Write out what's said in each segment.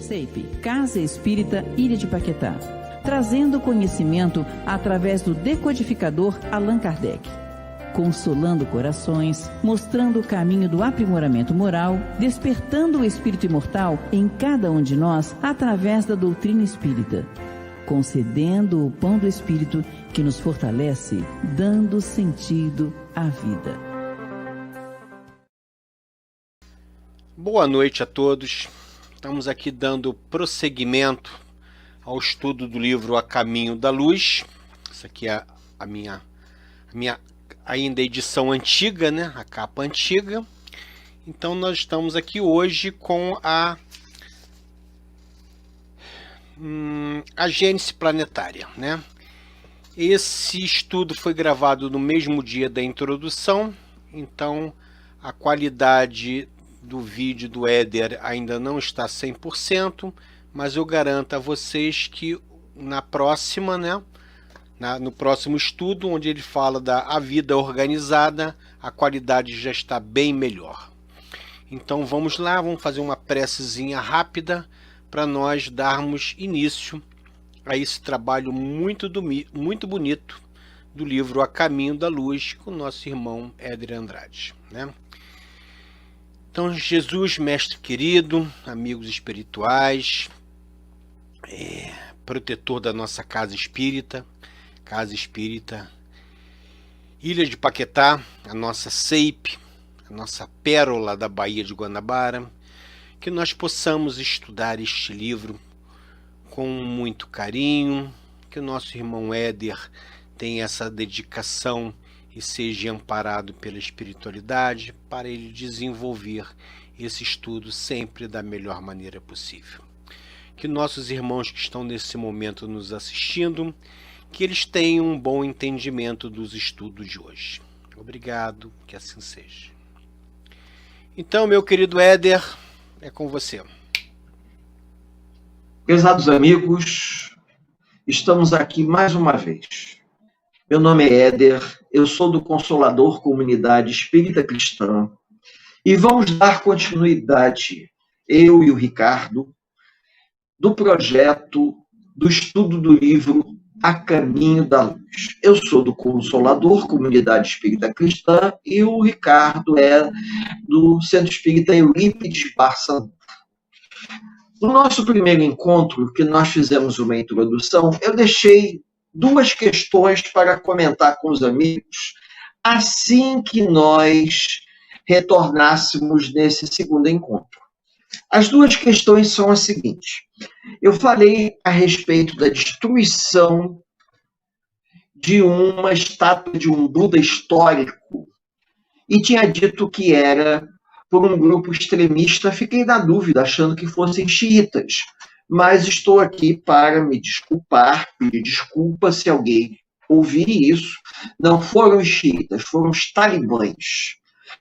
CEIP, Casa Espírita Ilha de Paquetá, trazendo conhecimento através do decodificador Allan Kardec, consolando corações, mostrando o caminho do aprimoramento moral, despertando o espírito imortal em cada um de nós através da doutrina espírita, concedendo o pão do espírito que nos fortalece, dando sentido à vida. Boa noite a todos. Estamos aqui dando prosseguimento ao estudo do livro A Caminho da Luz. Essa aqui é a minha ainda edição antiga, né? A capa antiga. Então nós estamos aqui hoje com a Gênese Planetária, né? Esse estudo foi gravado no mesmo dia da introdução, então a qualidade do vídeo do Éder ainda não está 100%, mas eu garanto a vocês que na próxima, né, no próximo estudo, onde ele fala da vida organizada, a qualidade já está bem melhor. Então vamos lá, vamos fazer uma precezinha rápida para nós darmos início a esse trabalho muito bonito do livro A Caminho da Luz, com o nosso irmão Éder Andrade, né? Então, Jesus, mestre querido, amigos espirituais, protetor da nossa Casa Espírita Ilha de Paquetá, a nossa CEIP, a nossa pérola da Baía de Guanabara, que nós possamos estudar este livro com muito carinho, que o nosso irmão Éder tenha essa dedicação e seja amparado pela espiritualidade para ele desenvolver esse estudo sempre da melhor maneira possível. Que nossos irmãos que estão nesse momento nos assistindo, que eles tenham um bom entendimento dos estudos de hoje. Obrigado, que assim seja. Então, meu querido Éder, é com você. Prezados amigos, estamos aqui mais uma vez. Meu nome é Éder, eu sou do Consolador Comunidade Espírita Cristã e vamos dar continuidade, eu e o Ricardo, do projeto do estudo do livro A Caminho da Luz. Eu sou do Consolador Comunidade Espírita Cristã e o Ricardo é do Centro Espírita Eurípides Barça. No nosso primeiro encontro, que nós fizemos uma introdução, eu deixei duas questões para comentar com os amigos assim que nós retornássemos nesse segundo encontro. As duas questões são as seguintes. Eu falei a respeito da destruição de uma estátua de um Buda histórico e tinha dito que era por um grupo extremista. Fiquei na dúvida, achando que fossem xiitas. Mas estou aqui para me desculpar, pedir desculpa se alguém ouvir isso. Não foram os xiitas, foram os talibãs.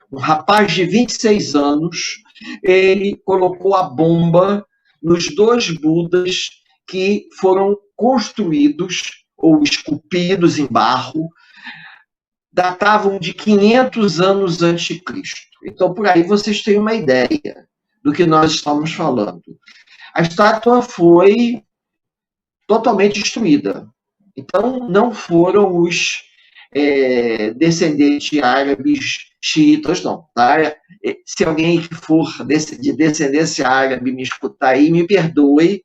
Um rapaz de 26 anos, ele colocou a bomba nos dois Budas que foram construídos ou esculpidos em barro, datavam de 500 anos antes de Cristo. Então, por aí vocês têm uma ideia do que nós estamos falando. A estátua foi totalmente destruída. Então, não foram os descendentes árabes xiitas, não. Tá? Se alguém que for de descendência árabe me escutar aí, me perdoe.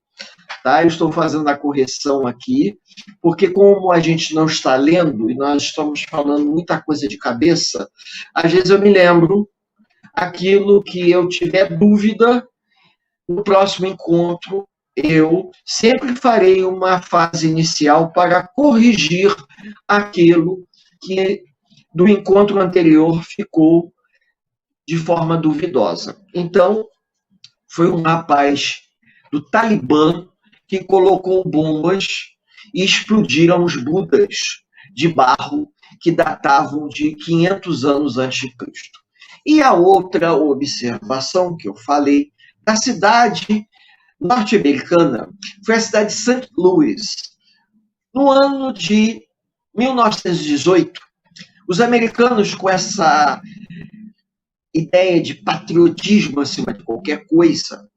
Tá? Eu estou fazendo a correção aqui, porque como a gente não está lendo e nós estamos falando muita coisa de cabeça, às vezes eu me lembro aquilo que eu tiver dúvida. No próximo encontro, eu sempre farei uma fase inicial para corrigir aquilo que do encontro anterior ficou de forma duvidosa. Então, foi um rapaz do Talibã que colocou bombas e explodiram os Budas de barro que datavam de 500 anos antes de Cristo. E a outra observação que eu falei, da cidade norte-americana, foi a cidade de St. Louis. No ano de 1918, os americanos, com essa ideia de patriotismo acima de qualquer coisa,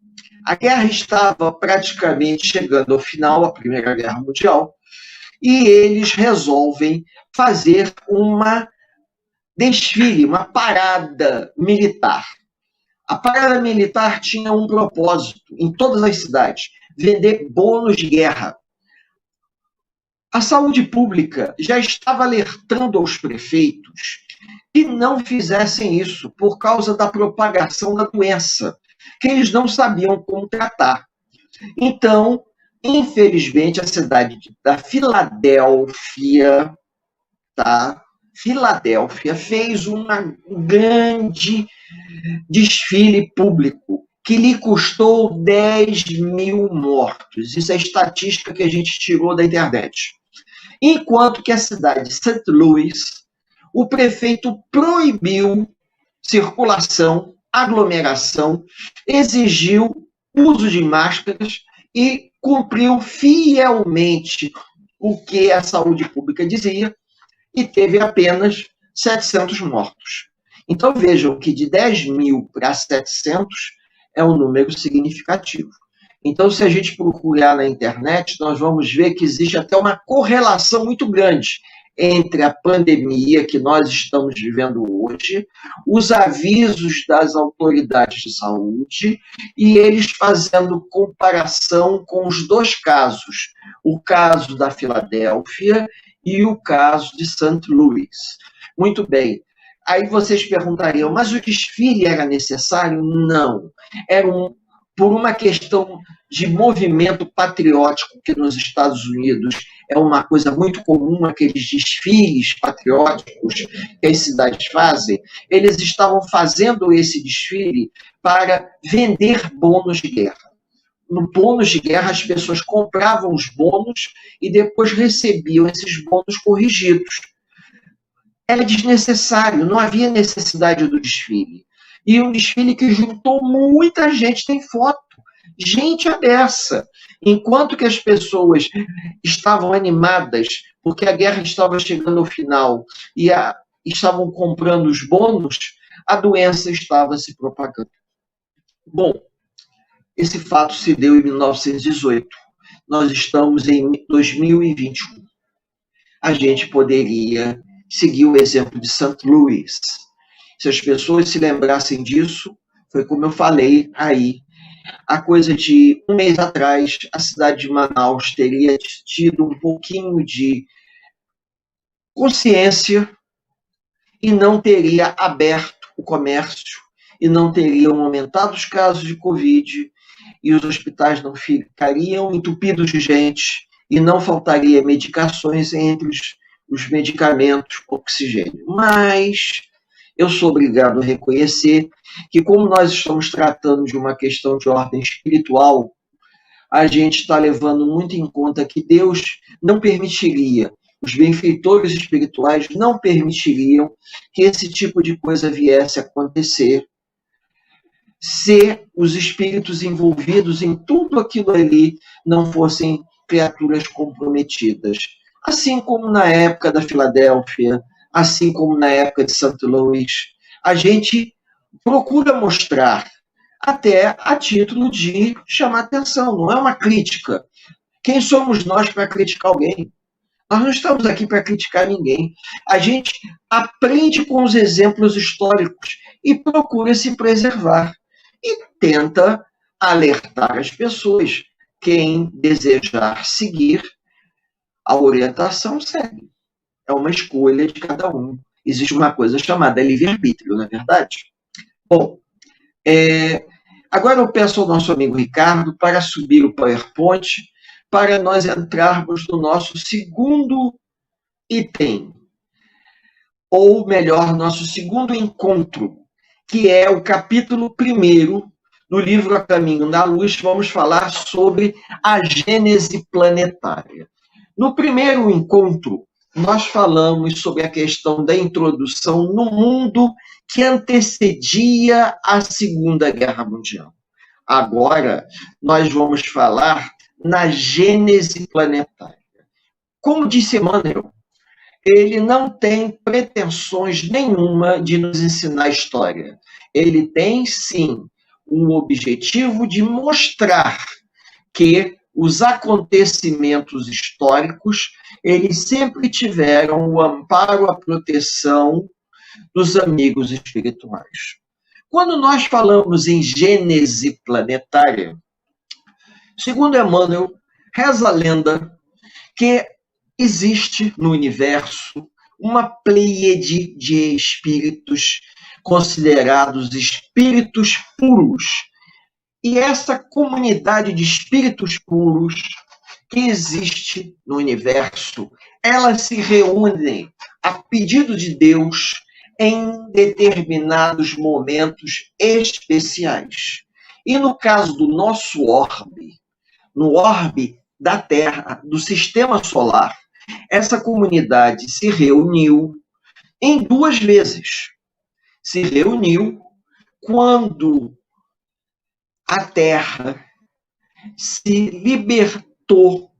A guerra estava praticamente chegando ao final, a Primeira Guerra Mundial, e eles resolvem fazer uma desfile, uma parada militar. A parada militar tinha um propósito em todas as cidades: vender bônus de guerra. A saúde pública já estava alertando aos prefeitos que não fizessem isso por causa da propagação da doença, que eles não sabiam como tratar. Então, infelizmente, a cidade da Filadélfia, Filadélfia fez um grande desfile público que lhe custou 10.000 mortos. Isso é a estatística que a gente tirou da internet. Enquanto que a cidade de St. Louis, o prefeito proibiu circulação, aglomeração, exigiu uso de máscaras e cumpriu fielmente o que a saúde pública dizia, e teve apenas 700 mortos. Então vejam que de 10.000 para 700 é um número significativo. Então, se a gente procurar na internet, nós vamos ver que existe até uma correlação muito grande entre a pandemia que nós estamos vivendo hoje, os avisos das autoridades de saúde e eles fazendo comparação com os dois casos, o caso da Filadélfia e o caso de St. Louis. Muito bem. Aí vocês perguntariam, mas o desfile era necessário? Não. Era por uma questão de movimento patriótico, que nos Estados Unidos é uma coisa muito comum, aqueles desfiles patrióticos que as cidades fazem. Eles estavam fazendo esse desfile para vender bônus de guerra. No bônus de guerra, as pessoas compravam os bônus e depois recebiam esses bônus corrigidos. Era desnecessário, não havia necessidade do desfile. E um desfile que juntou muita gente, tem foto, gente à beça. Enquanto que as pessoas estavam animadas, porque a guerra estava chegando ao final, e estavam comprando os bônus, a doença estava se propagando. Bom, esse fato se deu em 1918. Nós estamos em 2021. A gente poderia seguir o exemplo de St. Louis. Se as pessoas se lembrassem disso, foi como eu falei aí, há coisa de um mês atrás, a cidade de Manaus teria tido um pouquinho de consciência e não teria aberto o comércio, e não teriam aumentado os casos de Covid, e os hospitais não ficariam entupidos de gente, e não faltaria medicações entre os medicamentos, oxigênio. Mas eu sou obrigado a reconhecer que, como nós estamos tratando de uma questão de ordem espiritual, a gente está levando muito em conta que Deus não permitiria, os benfeitores espirituais não permitiriam que esse tipo de coisa viesse a acontecer se os espíritos envolvidos em tudo aquilo ali não fossem criaturas comprometidas. Assim como na época da Filadélfia, assim como na época de St. Louis, a gente procura mostrar até a título de chamar atenção, não é uma crítica. Quem somos nós para criticar alguém? Nós não estamos aqui para criticar ninguém. A gente aprende com os exemplos históricos e procura se preservar. E tenta alertar as pessoas. Quem desejar seguir a orientação, segue. É uma escolha de cada um. Existe uma coisa chamada livre-arbítrio, não é verdade? Bom, agora eu peço ao nosso amigo Ricardo para subir o PowerPoint para nós entrarmos no nosso segundo item, ou melhor, nosso segundo encontro, que é o capítulo 1 do livro A Caminho da Luz. Vamos falar sobre a Gênese planetária. No primeiro encontro, nós falamos sobre a questão da introdução no mundo que antecedia a Segunda Guerra Mundial. Agora, nós vamos falar na Gênese planetária. Como disse Emmanuel, ele não tem pretensões nenhuma de nos ensinar história. Ele tem, sim, o objetivo de mostrar que os acontecimentos históricos, eles sempre tiveram o amparo, a proteção dos amigos espirituais. Quando nós falamos em gênese planetária, segundo Emmanuel, reza a lenda que existe no universo uma pleiade de espíritos considerados espíritos puros. E essa comunidade de espíritos puros que existe no universo, elas se reúnem a pedido de Deus em determinados momentos especiais. E no caso do nosso orbe, no orbe da Terra, do sistema solar, essa comunidade se reuniu em 2 vezes. Se reuniu quando a Terra se libertou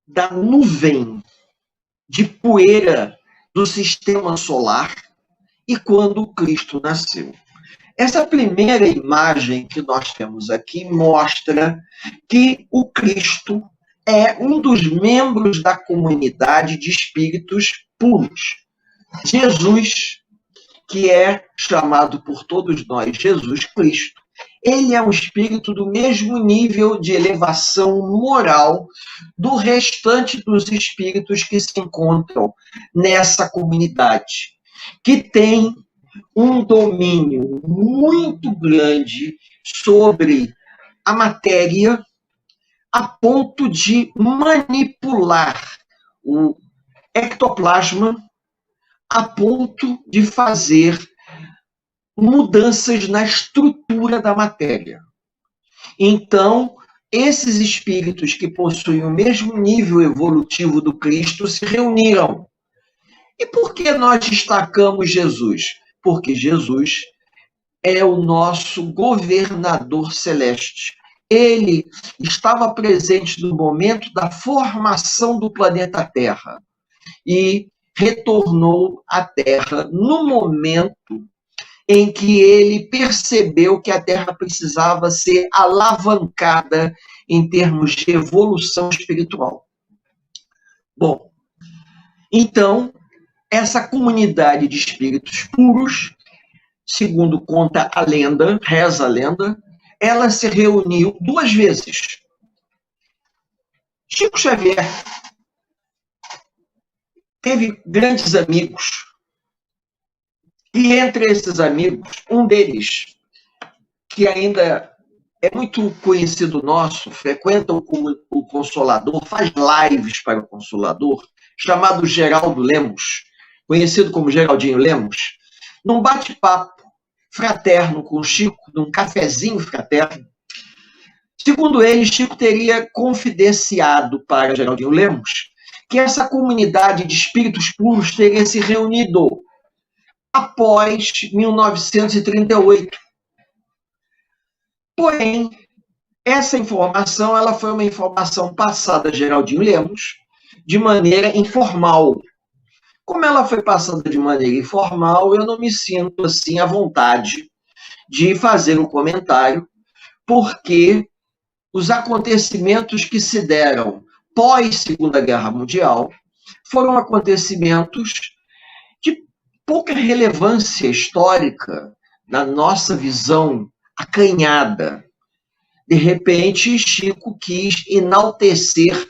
da nuvem de poeira do sistema solar e quando Cristo nasceu. Essa primeira imagem que nós temos aqui mostra que o Cristo é um dos membros da comunidade de espíritos puros. Jesus, que é chamado por todos nós Jesus Cristo, ele é um espírito do mesmo nível de elevação moral do restante dos espíritos que se encontram nessa comunidade, que tem um domínio muito grande sobre a matéria, a ponto de manipular o ectoplasma, a ponto de fazer mudanças na estrutura da matéria. Então, esses espíritos que possuem o mesmo nível evolutivo do Cristo se reuniram. E por que nós destacamos Jesus? Porque Jesus é o nosso governador celeste. Ele estava presente no momento da formação do planeta Terra e retornou à Terra no momento em que ele percebeu que a Terra precisava ser alavancada em termos de evolução espiritual. Bom, então, essa comunidade de espíritos puros, segundo conta a lenda, reza a lenda, ela se reuniu 2 vezes. Chico Xavier teve grandes amigos. E entre esses amigos, um deles, que ainda é muito conhecido nosso, frequenta o Consolador, faz lives para o Consolador, chamado Geraldo Lemos, conhecido como Geraldinho Lemos, num bate-papo fraterno com o Chico, num cafezinho fraterno. Segundo ele, Chico teria confidenciado para Geraldinho Lemos que essa comunidade de espíritos puros teria se reunido após 1938. Porém, essa informação ela foi uma informação passada a Geraldinho Lemos de maneira informal. Como ela foi passada de maneira informal, eu não me sinto assim à vontade de fazer um comentário, porque os acontecimentos que se deram pós-Segunda Guerra Mundial foram acontecimentos de pouca relevância histórica na nossa visão acanhada. De repente, Chico quis enaltecer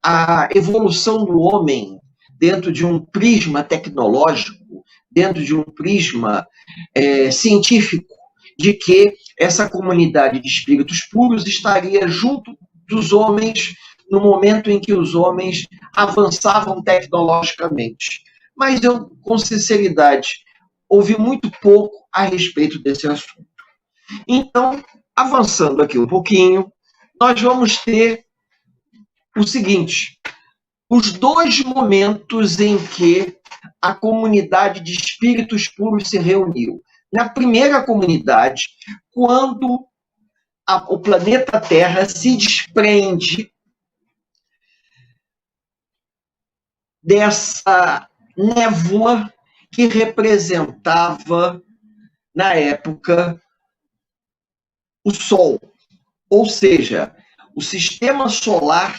a evolução do homem dentro de um prisma tecnológico, dentro de um prisma científico, de que essa comunidade de espíritos puros estaria junto dos homens no momento em que os homens avançavam tecnologicamente. Mas eu, com sinceridade, ouvi muito pouco a respeito desse assunto. Então, avançando aqui um pouquinho, nós vamos ter o seguinte: os 2 momentos em que a comunidade de espíritos puros se reuniu. Na primeira comunidade, quando o planeta Terra se desprende dessa névoa que representava, na época, o Sol. Ou seja, o sistema solar,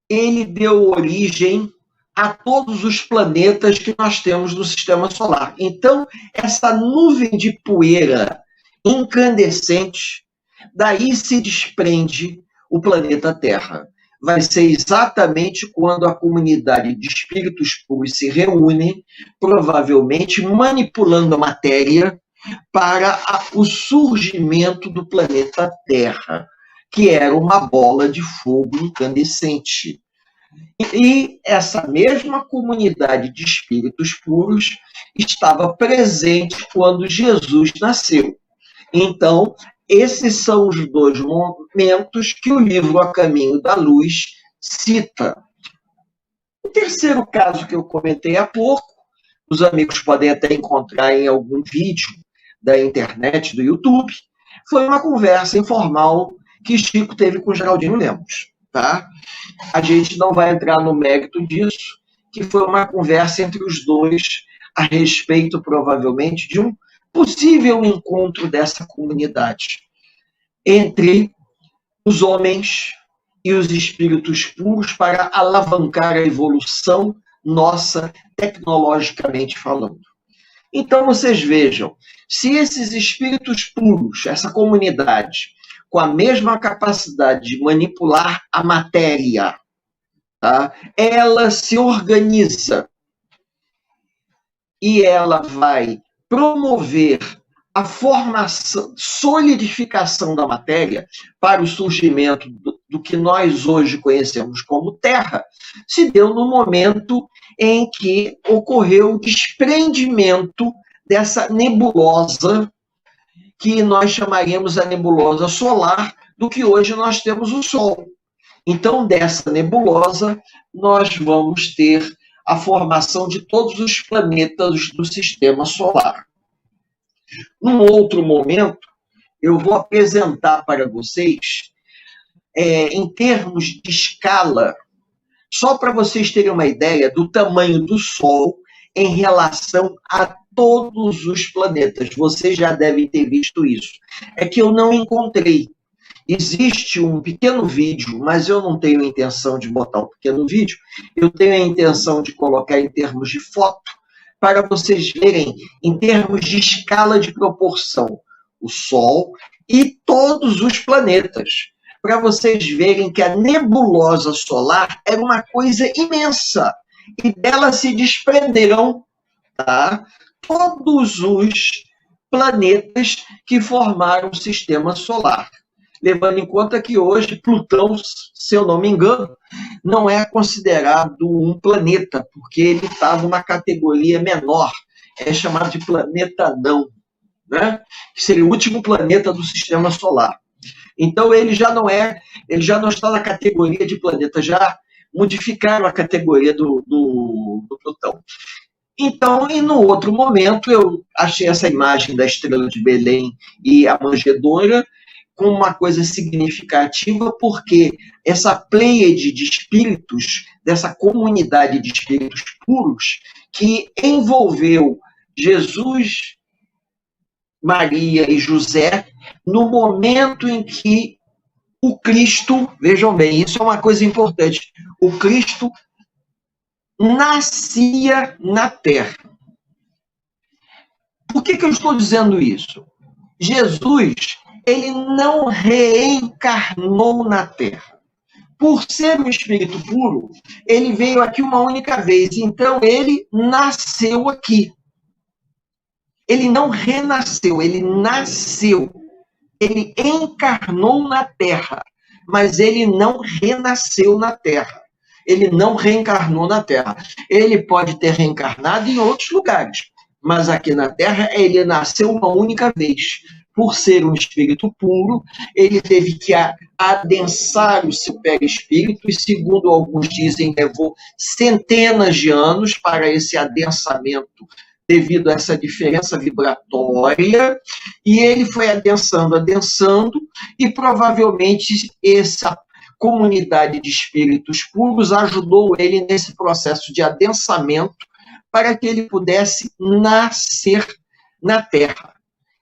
ele deu origem a todos os planetas que nós temos no sistema solar. Então, essa nuvem de poeira incandescente, daí se desprende o planeta Terra. Vai ser exatamente quando a comunidade de espíritos puros se reúne, provavelmente manipulando a matéria para o surgimento do planeta Terra, que era uma bola de fogo incandescente. E essa mesma comunidade de espíritos puros estava presente quando Jesus nasceu. Então, esses são os dois momentos que o livro A Caminho da Luz cita. O terceiro caso que eu comentei há pouco, os amigos podem até encontrar em algum vídeo da internet, do YouTube, foi uma conversa informal que Chico teve com Geraldino Lemos. Tá? A gente não vai entrar no mérito disso, que foi uma conversa entre os dois a respeito, provavelmente, de um possível encontro dessa comunidade entre os homens e os espíritos puros para alavancar a evolução nossa, tecnologicamente falando. Então, vocês vejam, se esses espíritos puros, essa comunidade, com a mesma capacidade de manipular a matéria, tá? Ela se organiza e ela vai promover a formação, solidificação da matéria para o surgimento do que nós hoje conhecemos como Terra, se deu no momento em que ocorreu o desprendimento dessa nebulosa que nós chamaríamos a nebulosa solar, do que hoje nós temos o Sol. Então, dessa nebulosa, nós vamos ter a formação de todos os planetas do sistema solar. Num outro momento, eu vou apresentar para vocês, em termos de escala, só para vocês terem uma ideia do tamanho do Sol em relação a todos os planetas. Vocês já devem ter visto isso. É que eu não encontrei. Existe um pequeno vídeo, mas eu não tenho a intenção de botar o pequeno vídeo. Eu tenho a intenção de colocar em termos de foto, para vocês verem em termos de escala de proporção o Sol e todos os planetas. Para vocês verem que a nebulosa solar era uma coisa imensa. E dela se desprenderam, tá? Todos os planetas que formaram o sistema solar. Levando em conta que hoje Plutão, se eu não me engano, não é considerado um planeta, porque ele está numa categoria menor, é chamado de planeta não, né? Que seria o último planeta do sistema solar. Então ele já não está na categoria de planeta, já modificaram a categoria do Plutão. Então, e no outro momento, eu achei essa imagem da estrela de Belém e a manjedoura com uma coisa significativa, porque essa pleiade de espíritos, dessa comunidade de espíritos puros, que envolveu Jesus, Maria e José, no momento em que o Cristo, vejam bem, isso é uma coisa importante, o Cristo nascia na Terra. Por que eu estou dizendo isso? Jesus, ele não reencarnou na Terra. Por ser um espírito puro, ele veio aqui uma única vez, então ele nasceu aqui. Ele não renasceu, ele nasceu. Ele encarnou na Terra, mas ele não renasceu na Terra. Ele não reencarnou na Terra. Ele pode ter reencarnado em outros lugares, mas aqui na Terra ele nasceu uma única vez. Por ser um espírito puro, ele teve que adensar o seu perispírito, e segundo alguns dizem, levou centenas de anos para esse adensamento, devido a essa diferença vibratória, e ele foi adensando, e provavelmente essa comunidade de espíritos puros ajudou ele nesse processo de adensamento para que ele pudesse nascer na Terra.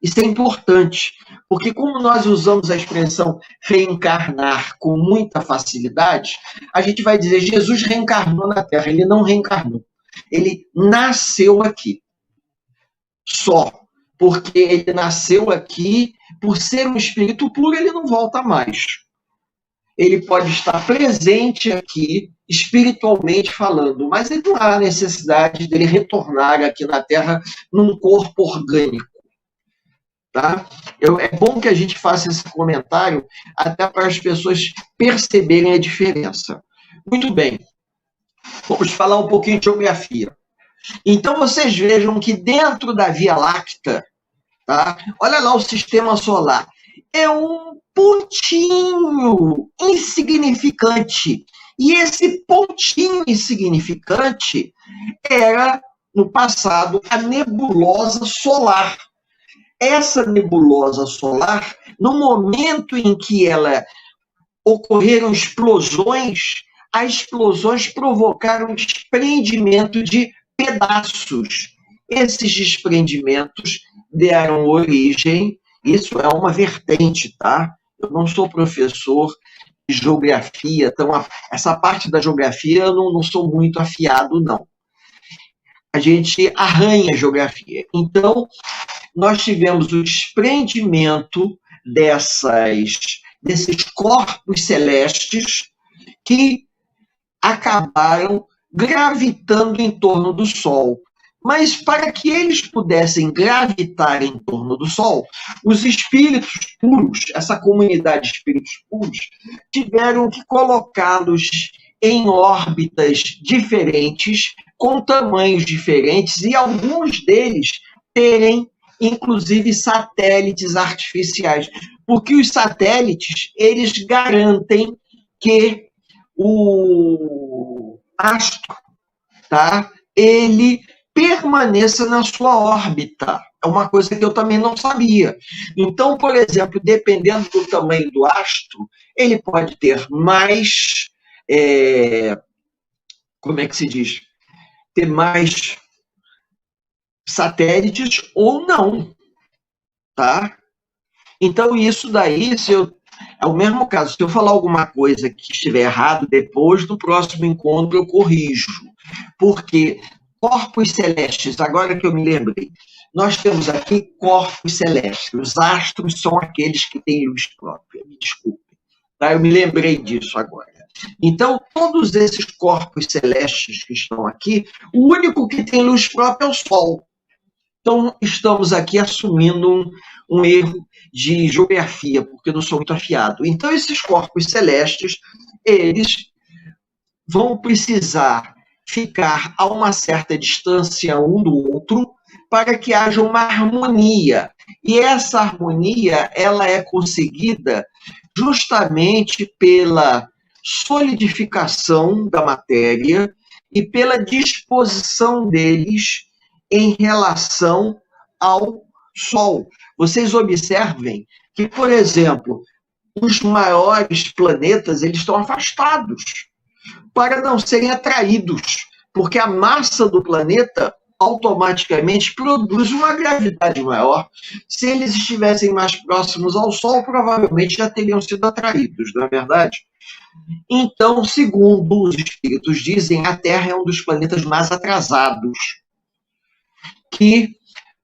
Isso é importante, porque como nós usamos a expressão reencarnar com muita facilidade, a gente vai dizer Jesus reencarnou na Terra. Ele não reencarnou. Ele nasceu aqui. Só. Porque ele nasceu aqui, por ser um espírito puro, ele não volta mais. Ele pode estar presente aqui, espiritualmente falando, mas não há necessidade dele retornar aqui na Terra num corpo orgânico. Tá? É bom que a gente faça esse comentário até para as pessoas perceberem a diferença. Muito bem. Vamos falar um pouquinho de geografia. Então, vocês vejam que dentro da Via Láctea, tá? Olha lá o sistema solar. É um pontinho insignificante. E esse pontinho insignificante era, no passado, a nebulosa solar. Essa nebulosa solar, no momento em que ocorreram explosões, as explosões provocaram desprendimento de pedaços. Esses desprendimentos deram origem, isso é uma vertente, tá? Eu não sou professor de geografia, então essa parte da geografia eu não sou muito afiado, não. A gente arranha a geografia. Então, nós tivemos o desprendimento desses corpos celestes que acabaram gravitando em torno do Sol. Mas para que eles pudessem gravitar em torno do Sol, os espíritos puros, essa comunidade de espíritos puros, tiveram que colocá-los em órbitas diferentes, com tamanhos diferentes, e alguns deles terem, inclusive, satélites artificiais. Porque os satélites, eles garantem que o astro, tá, ele permaneça na sua órbita. É uma coisa que eu também não sabia. Então, por exemplo, dependendo do tamanho do astro, ele pode ter mais... como é que se diz? Ter mais satélites ou não. Tá? Então, isso daí, é o mesmo caso. Se eu falar alguma coisa que estiver errado, depois do próximo encontro eu corrijo. Porque corpos celestes, agora que eu me lembrei, nós temos aqui corpos celestes. Os astros são aqueles que têm luz própria. Me desculpe. Tá? Eu me lembrei disso agora. Então, todos esses corpos celestes que estão aqui, o único que tem luz própria é o Sol. Então, estamos aqui assumindo um erro de geografia, porque eu não sou muito afiado. Então, esses corpos celestes, eles vão precisar ficar a uma certa distância um do outro para que haja uma harmonia. E essa harmonia, ela é conseguida justamente pela solidificação da matéria e pela disposição deles em relação ao Sol. Vocês observem que, por exemplo, os maiores planetas, eles estão afastados para não serem atraídos, porque a massa do planeta automaticamente produz uma gravidade maior. Se eles estivessem mais próximos ao Sol, provavelmente já teriam sido atraídos, não é verdade? Então, segundo os espíritos dizem, a Terra é um dos planetas mais atrasados, que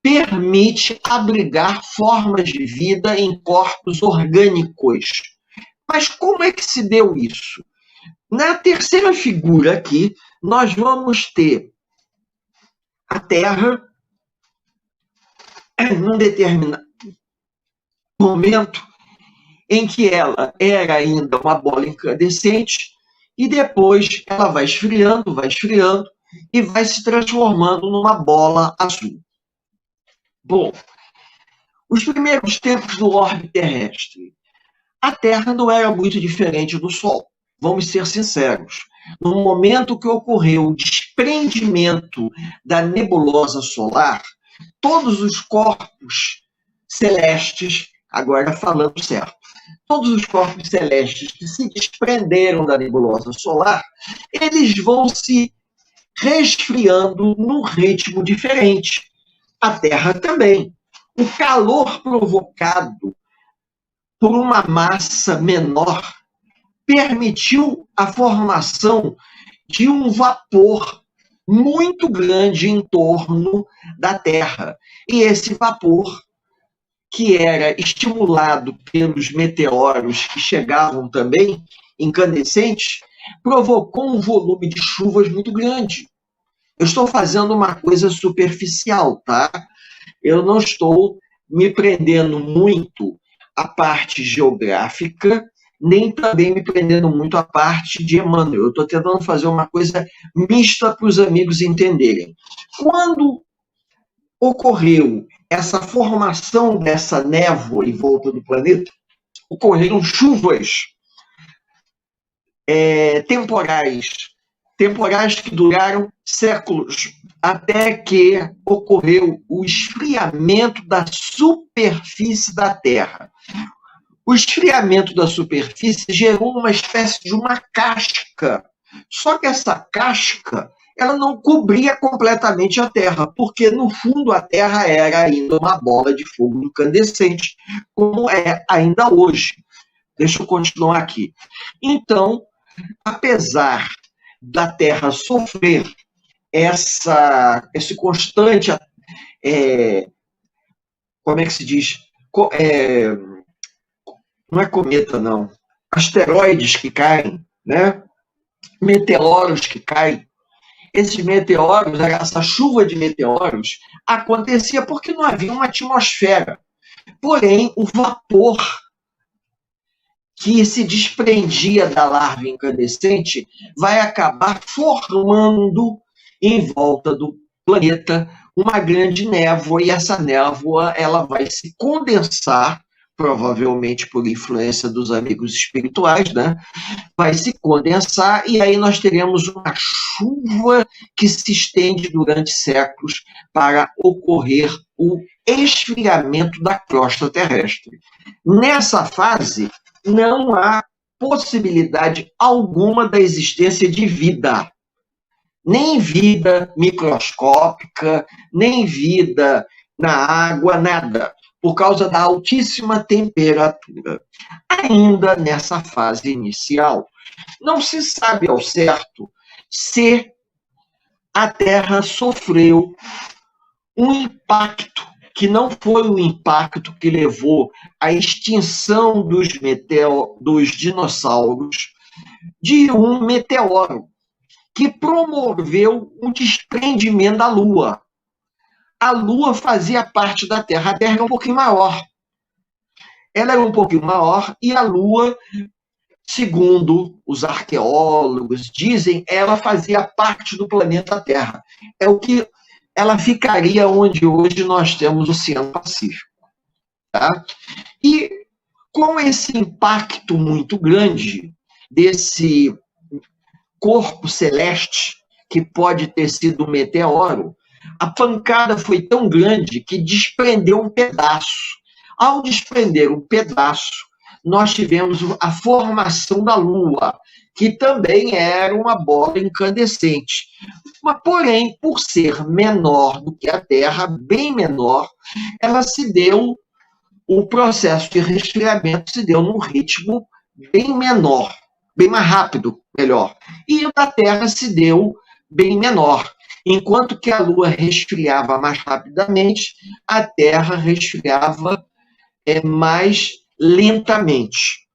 permite abrigar formas de vida em corpos orgânicos. Mas como é que se deu isso? Na terceira figura aqui, nós vamos ter a Terra, num determinado momento, em que ela era ainda uma bola incandescente, e depois ela vai esfriando, e vai se transformando numa bola azul. Bom, os primeiros tempos do orbe terrestre, a Terra não era muito diferente do Sol. Vamos ser sinceros. No momento que ocorreu o desprendimento da nebulosa solar, todos os corpos celestes, agora falando certo, todos os corpos celestes que se desprenderam da nebulosa solar, eles vão se resfriando num ritmo diferente. a Terra também. O calor provocado por uma massa menor permitiu a formação de um vapor muito grande em torno da Terra. E esse vapor, que era estimulado pelos meteoros que chegavam também, incandescentes, provocou um volume de chuvas muito grande. Eu estou fazendo uma coisa superficial, tá? Eu não estou me prendendo muito à parte geográfica, nem também me prendendo muito à parte de Emmanuel. Eu estou tentando fazer uma coisa mista para os amigos entenderem. Quando ocorreu essa formação dessa névoa em volta do planeta, ocorreram chuvas temporais que duraram séculos, até que ocorreu o esfriamento da superfície da Terra. O esfriamento da superfície gerou uma espécie de uma casca. Só que essa casca, ela não cobria completamente a Terra, porque no fundo a Terra era ainda uma bola de fogo incandescente, como é ainda hoje. Deixa eu continuar aqui. Então, apesar da Terra sofrer esse constante, como é que se diz? Não é cometa, não. Asteroides que caem, né? Meteoros que caem. Esses meteoros, essa chuva de meteoros, acontecia porque não havia uma atmosfera. Porém, o vapor que se desprendia da larva incandescente vai acabar formando em volta do planeta uma grande névoa, e essa névoa ela vai se condensar, provavelmente por influência dos amigos espirituais, né? Vai se condensar, e aí nós teremos uma chuva que se estende durante séculos para ocorrer o esfriamento da crosta terrestre. Nessa fase, não há possibilidade alguma da existência de vida. Nem vida microscópica, nem vida na água, nada, por causa da altíssima temperatura. Ainda nessa fase inicial, não se sabe ao certo se a Terra sofreu um impacto que não foi o impacto que levou à extinção dos dinossauros, de um meteoro que promoveu um desprendimento da Lua. A Lua fazia parte da Terra. A Terra era um pouquinho maior. Ela era um pouquinho maior e a Lua, segundo os arqueólogos dizem, ela fazia parte do planeta Terra. É o que ela ficaria onde hoje nós temos o Oceano Pacífico. Tá? E com esse impacto muito grande desse corpo celeste, que pode ter sido um meteoro, a pancada foi tão grande que desprendeu um pedaço. Ao desprender um pedaço, nós tivemos a formação da Lua, que também era uma bola incandescente. Mas, porém, por ser menor do que a Terra, bem menor, ela se deu, o processo de resfriamento se deu num ritmo bem menor, bem mais rápido, melhor. E o da Terra se deu bem menor. Enquanto que a Lua resfriava mais rapidamente, a Terra resfriava mais lentamente.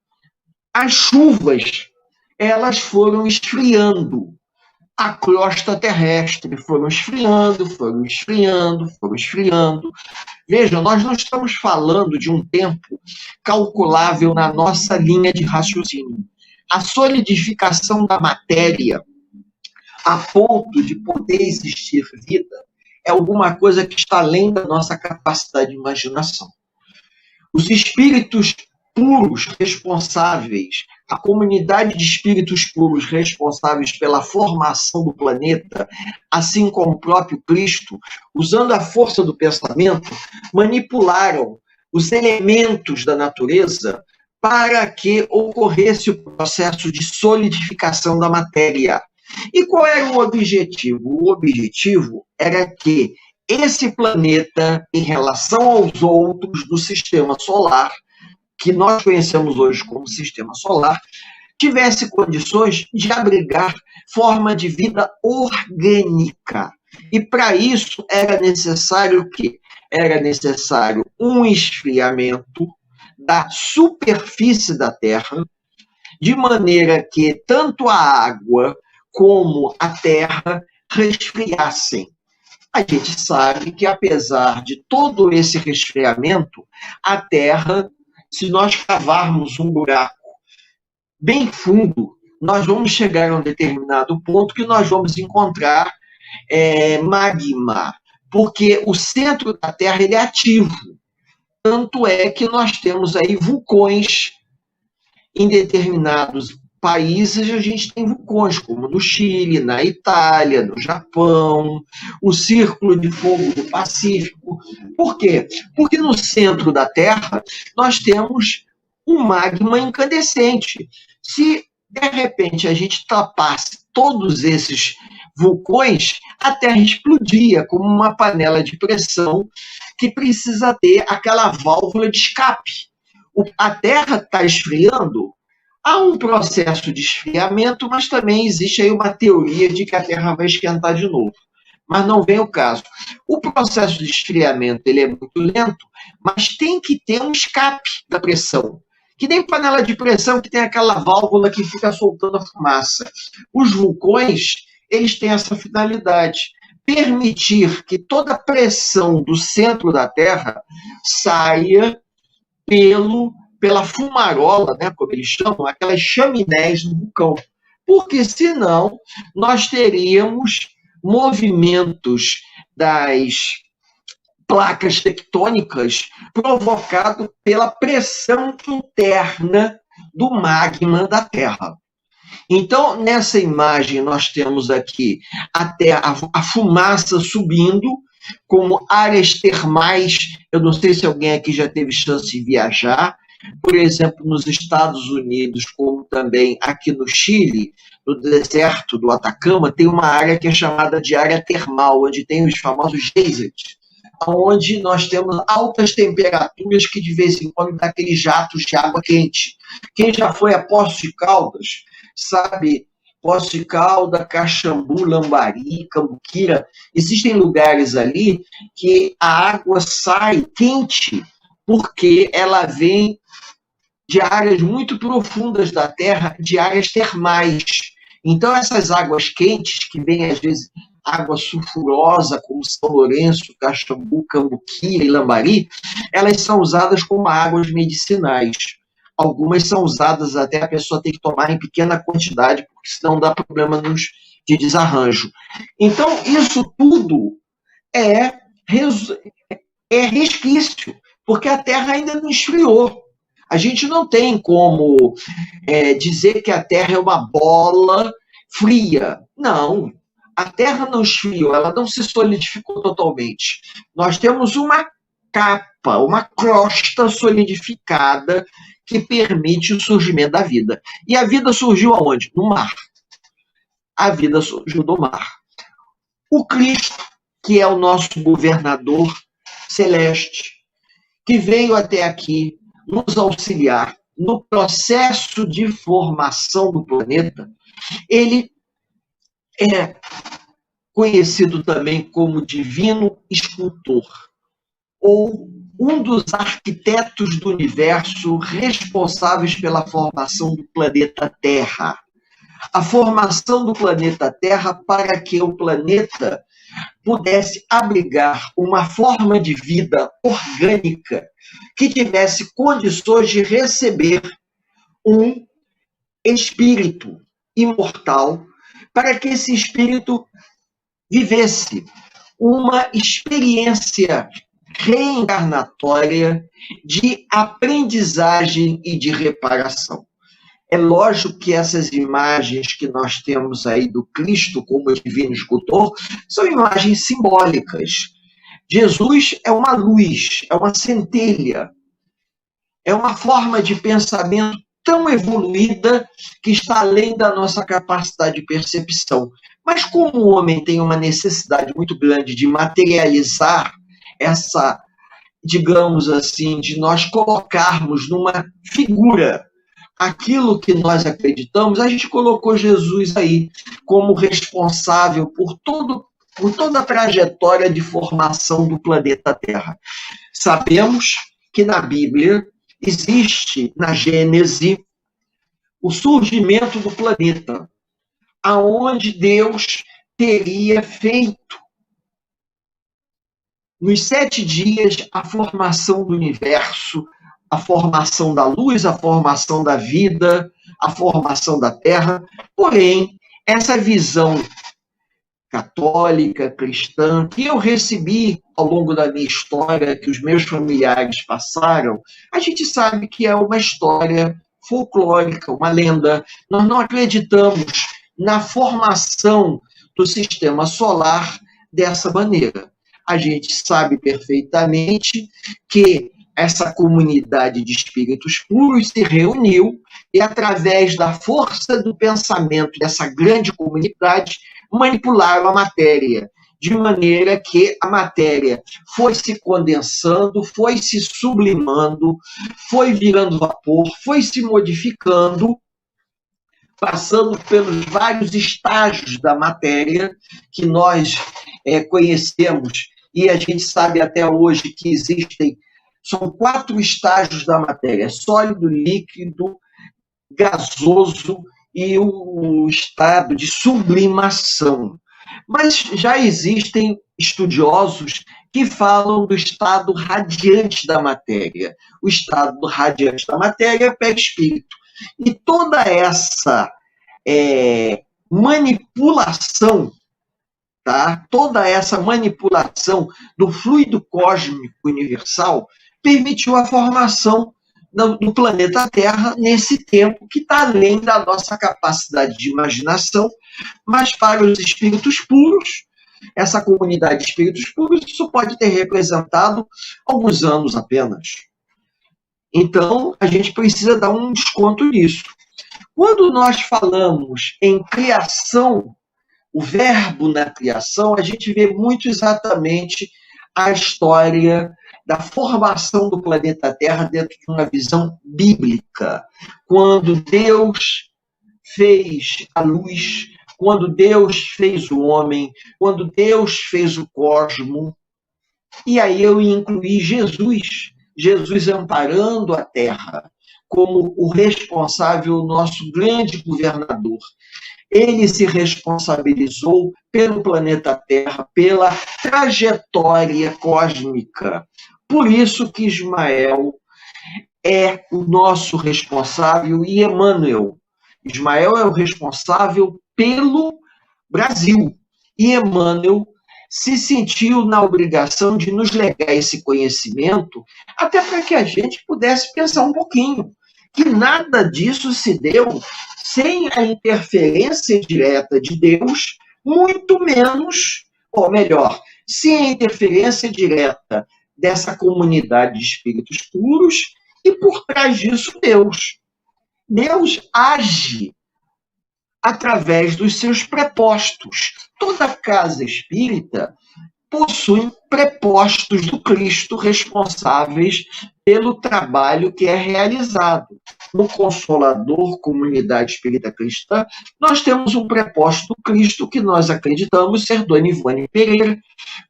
As chuvas, elas foram esfriando a crosta terrestre, foram esfriando. Veja, nós não estamos falando de um tempo calculável na nossa linha de raciocínio. A solidificação da matéria, a ponto de poder existir vida, é alguma coisa que está além da nossa capacidade de imaginação. Os espíritos puros responsáveis, a comunidade de espíritos puros responsáveis pela formação do planeta, assim como o próprio Cristo, usando a força do pensamento, manipularam os elementos da natureza para que ocorresse o processo de solidificação da matéria. E qual era o objetivo? O objetivo era que esse planeta, em relação aos outros do sistema solar, que nós conhecemos hoje como sistema solar, tivesse condições de abrigar forma de vida orgânica. E para isso era necessário o quê? Era necessário um esfriamento da superfície da Terra, de maneira que tanto a água como a terra resfriassem. A gente sabe que, apesar de todo esse resfriamento, a Terra, se nós cavarmos um buraco bem fundo, nós vamos chegar a um determinado ponto que nós vamos encontrar magma, porque o centro da Terra ele é ativo. Tanto é que nós temos aí vulcões em determinados países, a gente tem vulcões, como no Chile, na Itália, no Japão, o Círculo de Fogo do Pacífico. Por quê? Porque no centro da Terra nós temos um magma incandescente. Se, de repente, a gente tapasse todos esses vulcões, a Terra explodia como uma panela de pressão que precisa ter aquela válvula de escape. A Terra está esfriando, há um processo de esfriamento, mas também existe aí uma teoria de que a Terra vai esquentar de novo. Mas não vem o caso. O processo de esfriamento ele é muito lento, mas tem que ter um escape da pressão. Que nem panela de pressão que tem aquela válvula que fica soltando a fumaça. Os vulcões, eles têm essa finalidade. Permitir que toda a pressão do centro da Terra saia pela fumarola, né, como eles chamam, aquelas chaminés do vulcão. Porque, senão, nós teríamos movimentos das placas tectônicas provocados pela pressão interna do magma da Terra. Então, nessa imagem, nós temos aqui a fumaça subindo, como áreas termais. Eu não sei se alguém aqui já teve chance de viajar, por exemplo, nos Estados Unidos, como também aqui no Chile, no deserto do Atacama, tem uma área que é chamada de área termal, onde tem os famosos geysers, onde nós temos altas temperaturas que de vez em quando dá aqueles jatos de água quente. Quem já foi a Poços de Caldas, sabe, Poços de Caldas, Caxambu, Lambari, Cambuquira, existem lugares ali que a água sai quente porque ela vem de áreas muito profundas da Terra, de áreas termais. Então, essas águas quentes, que vêm às vezes água sulfurosa, como São Lourenço, Caxambu, Cambuquira e Lambari, elas são usadas como águas medicinais. Algumas são usadas até a pessoa ter que tomar em pequena quantidade, porque senão dá problema de desarranjo. Então, isso tudo é resquício, porque a Terra ainda não esfriou. A gente não tem como dizer que a Terra é uma bola fria. Não, a Terra não esfriou, ela não se solidificou totalmente. Nós temos uma capa, uma crosta solidificada que permite o surgimento da vida. E a vida surgiu aonde? No mar. A vida surgiu do mar. O Cristo, que é o nosso governador celeste, que veio até aqui nos auxiliar no processo de formação do planeta, ele é conhecido também como divino escultor, ou um dos arquitetos do universo responsáveis pela formação do planeta Terra. A formação do planeta Terra para que o planeta pudesse abrigar uma forma de vida orgânica que tivesse condições de receber um espírito imortal, para que esse espírito vivesse uma experiência reencarnatória de aprendizagem e de reparação. É lógico que essas imagens que nós temos aí do Cristo como divino escultor são imagens simbólicas. Jesus é uma luz, é uma centelha, é uma forma de pensamento tão evoluída que está além da nossa capacidade de percepção. Mas como o homem tem uma necessidade muito grande de materializar essa, digamos assim, de nós colocarmos numa figura aquilo que nós acreditamos, a gente colocou Jesus aí como responsável por toda a trajetória de formação do planeta Terra. Sabemos que na Bíblia existe, na Gênese, o surgimento do planeta, aonde Deus teria feito, nos 7 dias, a formação do universo, a formação da luz, a formação da vida, a formação da Terra. Porém, essa visão católica, cristã, que eu recebi ao longo da minha história, que os meus familiares passaram, a gente sabe que é uma história folclórica, uma lenda. Nós não acreditamos na formação do sistema solar dessa maneira. A gente sabe perfeitamente que essa comunidade de espíritos puros se reuniu e, através da força do pensamento dessa grande comunidade, manipularam a matéria, de maneira que a matéria foi se condensando, foi se sublimando, foi virando vapor, foi se modificando, passando pelos vários estágios da matéria que nós conhecemos, e a gente sabe até hoje que existem, são 4 estágios da matéria: sólido, líquido, gasoso e o estado de sublimação. Mas já existem estudiosos que falam do estado radiante da matéria. O estado radiante da matéria é perispírito. E toda essa manipulação, tá? Toda essa manipulação do fluido cósmico universal permitiu a formação do planeta Terra nesse tempo que está além da nossa capacidade de imaginação, mas para os espíritos puros, essa comunidade de espíritos puros, isso pode ter representado alguns anos apenas. Então, a gente precisa dar um desconto nisso. Quando nós falamos em criação, o verbo na criação, a gente vê muito exatamente a história da formação do planeta Terra dentro de uma visão bíblica. Quando Deus fez a luz, quando Deus fez o homem, quando Deus fez o cosmos, e aí eu incluí Jesus amparando a Terra como o responsável, nosso grande governador. Ele se responsabilizou pelo planeta Terra, pela trajetória cósmica. Por isso que Ismael é o nosso responsável e Emmanuel. Ismael é o responsável pelo Brasil. E Emmanuel se sentiu na obrigação de nos legar esse conhecimento, até para que a gente pudesse pensar um pouquinho, que nada disso se deu sem a interferência direta de Deus, muito menos, ou melhor, sem a interferência direta dessa comunidade de espíritos puros, e por trás disso Deus. Deus age através dos seus prepostos. Toda casa espírita possui prepostos do Cristo responsáveis pelo trabalho que é realizado. No Consolador, Comunidade Espírita Cristã, nós temos um preposto do Cristo que nós acreditamos ser Dona Ivone Pereira,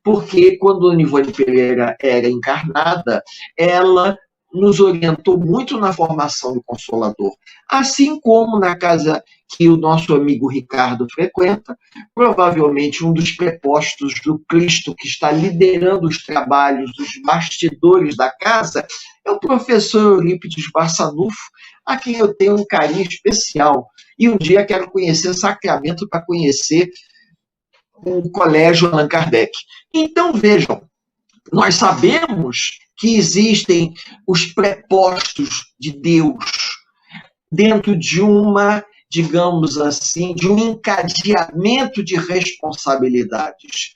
porque quando Dona Ivone Pereira era encarnada, ela nos orientou muito na formação do Consolador. Assim como na casa que o nosso amigo Ricardo frequenta, provavelmente um dos prepostos do Cristo que está liderando os trabalhos dos bastidores da casa é o professor Eurípides Barçanufo, a quem eu tenho um carinho especial. E um dia quero conhecer Sacramento para conhecer o Colégio Allan Kardec. Então, vejam, nós sabemos que existem os prepostos de Deus dentro de uma, digamos assim, de um encadeamento de responsabilidades.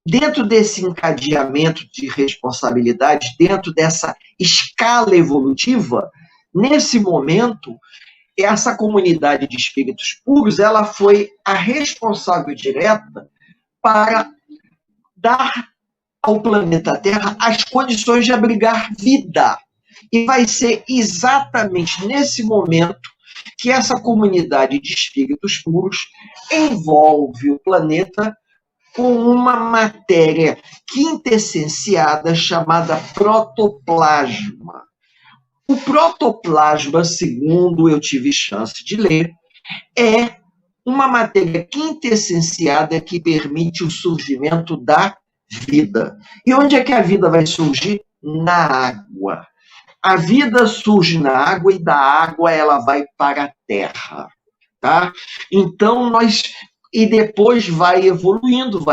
Dentro desse encadeamento de responsabilidades, dentro dessa escala evolutiva, nesse momento, essa comunidade de espíritos puros, ela foi a responsável direta para dar ao planeta Terra as condições de abrigar vida. E vai ser exatamente nesse momento que essa comunidade de espíritos puros envolve o planeta com uma matéria quintessenciada chamada protoplasma. O protoplasma, segundo eu tive chance de ler, é uma matéria quintessenciada que permite o surgimento da vida. E onde é que a vida vai surgir? Na água. A vida surge na água e da água ela vai para a terra, tá? Então e depois vai evoluindo,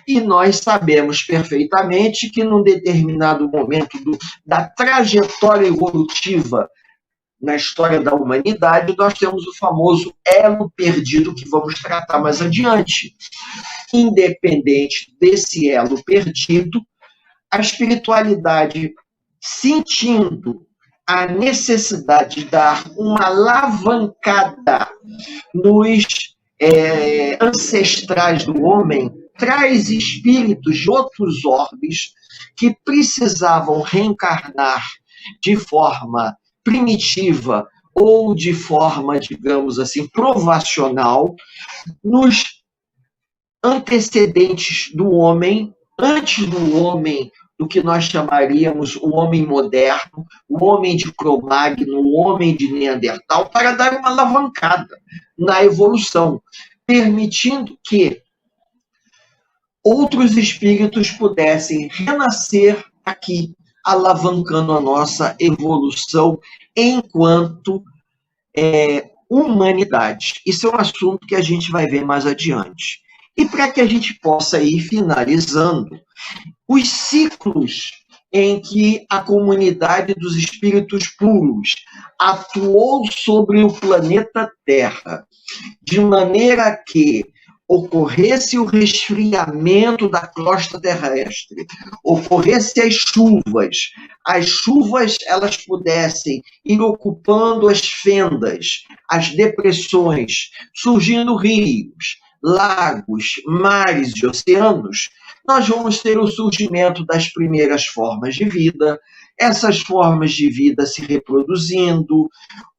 e nós sabemos perfeitamente que num determinado momento da trajetória evolutiva na história da humanidade, nós temos o famoso elo perdido que vamos tratar mais adiante. Independente desse elo perdido, a espiritualidade, sentindo a necessidade de dar uma alavancada nos ancestrais do homem, traz espíritos de outros orbes que precisavam reencarnar de forma primitiva ou de forma, digamos assim, provacional, nos antecedentes do homem, antes do homem, do que nós chamaríamos o homem moderno, o homem de Cro-Magnon, o homem de Neandertal, para dar uma alavancada na evolução, permitindo que outros espíritos pudessem renascer aqui, alavancando a nossa evolução enquanto humanidade. Isso é um assunto que a gente vai ver mais adiante. E para que a gente possa ir finalizando, os ciclos em que a comunidade dos espíritos puros atuou sobre o planeta Terra, de maneira que ocorresse o resfriamento da crosta terrestre, ocorresse as chuvas elas pudessem ir ocupando as fendas, as depressões, surgindo rios, lagos, mares e oceanos, nós vamos ter o surgimento das primeiras formas de vida, essas formas de vida se reproduzindo,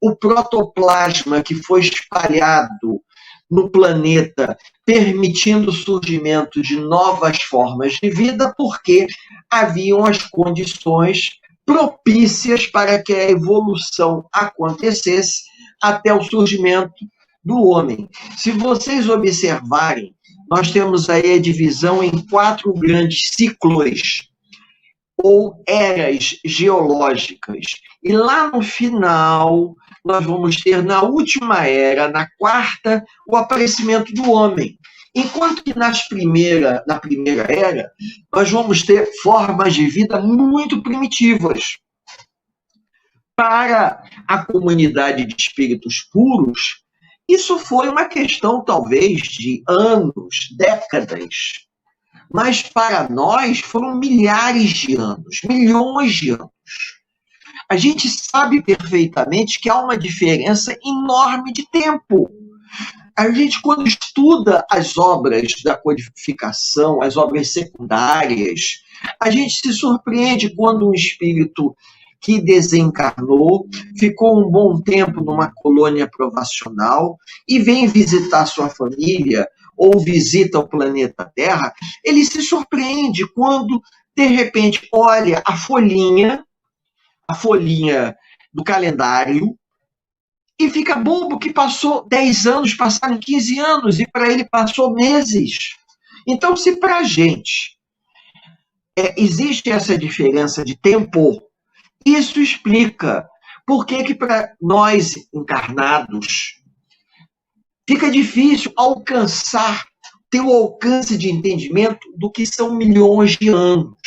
o protoplasma que foi espalhado no planeta, permitindo o surgimento de novas formas de vida, porque haviam as condições propícias para que a evolução acontecesse até o surgimento do homem. Se vocês observarem, nós temos aí a divisão em 4 grandes ciclos, ou eras geológicas. E lá no final, nós vamos ter na última era, na 4ª, o aparecimento do homem. Enquanto que na primeira era, nós vamos ter formas de vida muito primitivas. Para a comunidade de espíritos puros, isso foi uma questão, talvez, de anos, décadas. Mas para nós foram milhares de anos, milhões de anos. A gente sabe perfeitamente que há uma diferença enorme de tempo. A gente, quando estuda as obras da codificação, as obras secundárias, a gente se surpreende quando um espírito que desencarnou, ficou um bom tempo numa colônia provacional e vem visitar sua família ou visita o planeta Terra, ele se surpreende quando, de repente, olha a folhinha do calendário e fica bobo que passou 10 anos, passaram 15 anos e para ele passou meses. Então, se para a gente existe essa diferença de tempo, isso explica por que para nós encarnados fica difícil ter o alcance de entendimento do que são milhões de anos.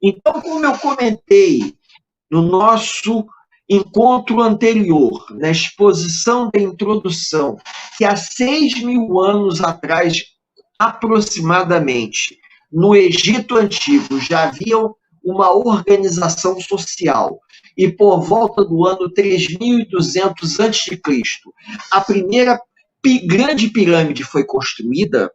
Então, como eu comentei no nosso encontro anterior, na exposição da introdução, que há 6.000 anos atrás, aproximadamente, no Egito Antigo, já havia uma organização social e por volta do ano 3200 a.C., a primeira grande pirâmide foi construída,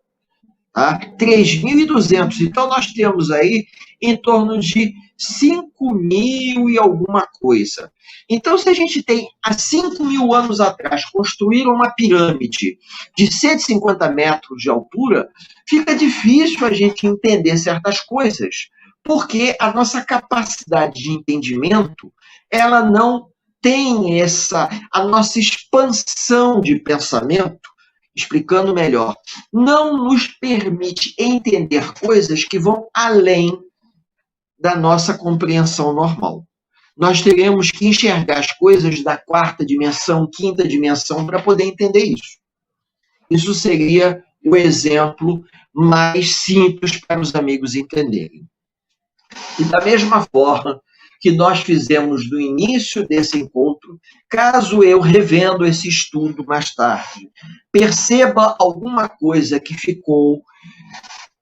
tá? 3.200. Então, nós temos aí em torno de 5.000 e alguma coisa. Então, se a gente tem, há 5.000 anos atrás, construíram uma pirâmide de 150 metros de altura, fica difícil a gente entender certas coisas, porque a nossa capacidade de entendimento, ela não tem a nossa expansão de pensamento, explicando melhor, não nos permite entender coisas que vão além da nossa compreensão normal. Nós teremos que enxergar as coisas da quarta dimensão, quinta dimensão, para poder entender isso. Isso seria o exemplo mais simples para os amigos entenderem. E da mesma forma que nós fizemos no início desse encontro, caso eu, revendo esse estudo mais tarde, perceba alguma coisa que ficou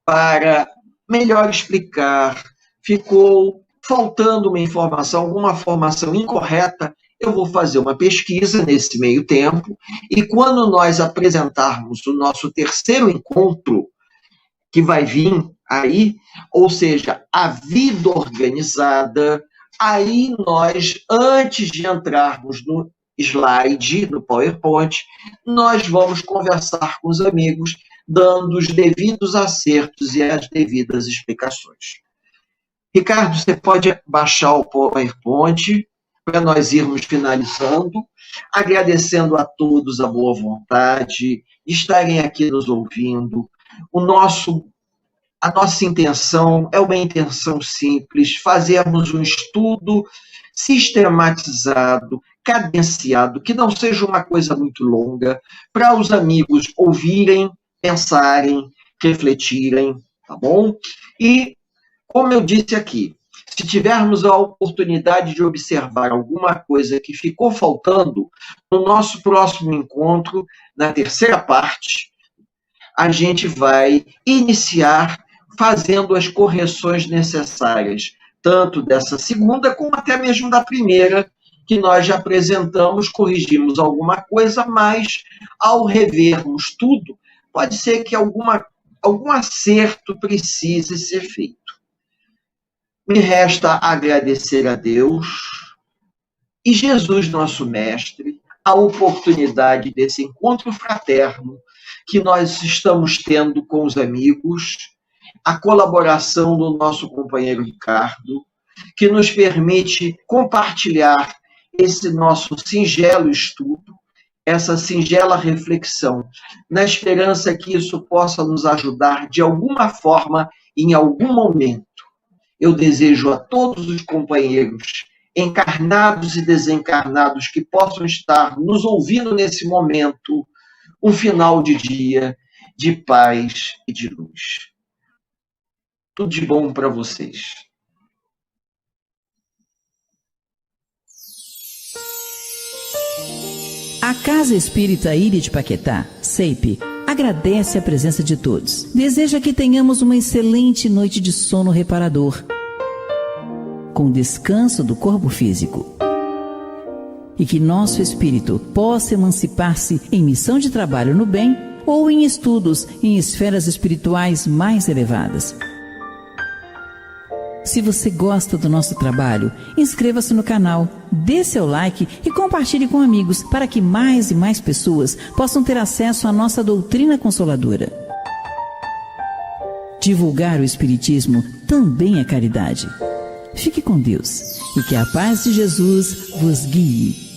para melhor explicar, ficou faltando uma informação, alguma informação incorreta, eu vou fazer uma pesquisa nesse meio tempo, e quando nós apresentarmos o nosso terceiro encontro, que vai vir aí, ou seja, a vida organizada, aí nós, antes de entrarmos no slide, no PowerPoint, nós vamos conversar com os amigos, dando os devidos acertos e as devidas explicações. Ricardo, você pode baixar o PowerPoint para nós irmos finalizando, agradecendo a todos a boa vontade, estarem aqui nos ouvindo. A nossa intenção é uma intenção simples, fazermos um estudo sistematizado, cadenciado, que não seja uma coisa muito longa, para os amigos ouvirem, pensarem, refletirem, tá bom? E, como eu disse aqui, se tivermos a oportunidade de observar alguma coisa que ficou faltando, no nosso próximo encontro, na terceira parte, a gente vai iniciar fazendo as correções necessárias, tanto dessa segunda como até mesmo da primeira, que nós já apresentamos, corrigimos alguma coisa, mas ao revermos tudo, pode ser que algum acerto precise ser feito. Me resta agradecer a Deus e Jesus, nosso Mestre, a oportunidade desse encontro fraterno que nós estamos tendo com os amigos, a colaboração do nosso companheiro Ricardo, que nos permite compartilhar esse nosso singelo estudo, essa singela reflexão, na esperança que isso possa nos ajudar de alguma forma, em algum momento. Eu desejo a todos os companheiros, encarnados e desencarnados, que possam estar nos ouvindo nesse momento, um final de dia de paz e de luz. Tudo de bom para vocês. A Casa Espírita Ilha de Paquetá, CEIP, agradece a presença de todos. Deseja que tenhamos uma excelente noite de sono reparador, com descanso do corpo físico. E que nosso espírito possa emancipar-se em missão de trabalho no bem ou em estudos em esferas espirituais mais elevadas. Se você gosta do nosso trabalho, inscreva-se no canal, dê seu like e compartilhe com amigos para que mais e mais pessoas possam ter acesso à nossa doutrina consoladora. Divulgar o Espiritismo também é caridade. Fique com Deus e que a paz de Jesus vos guie.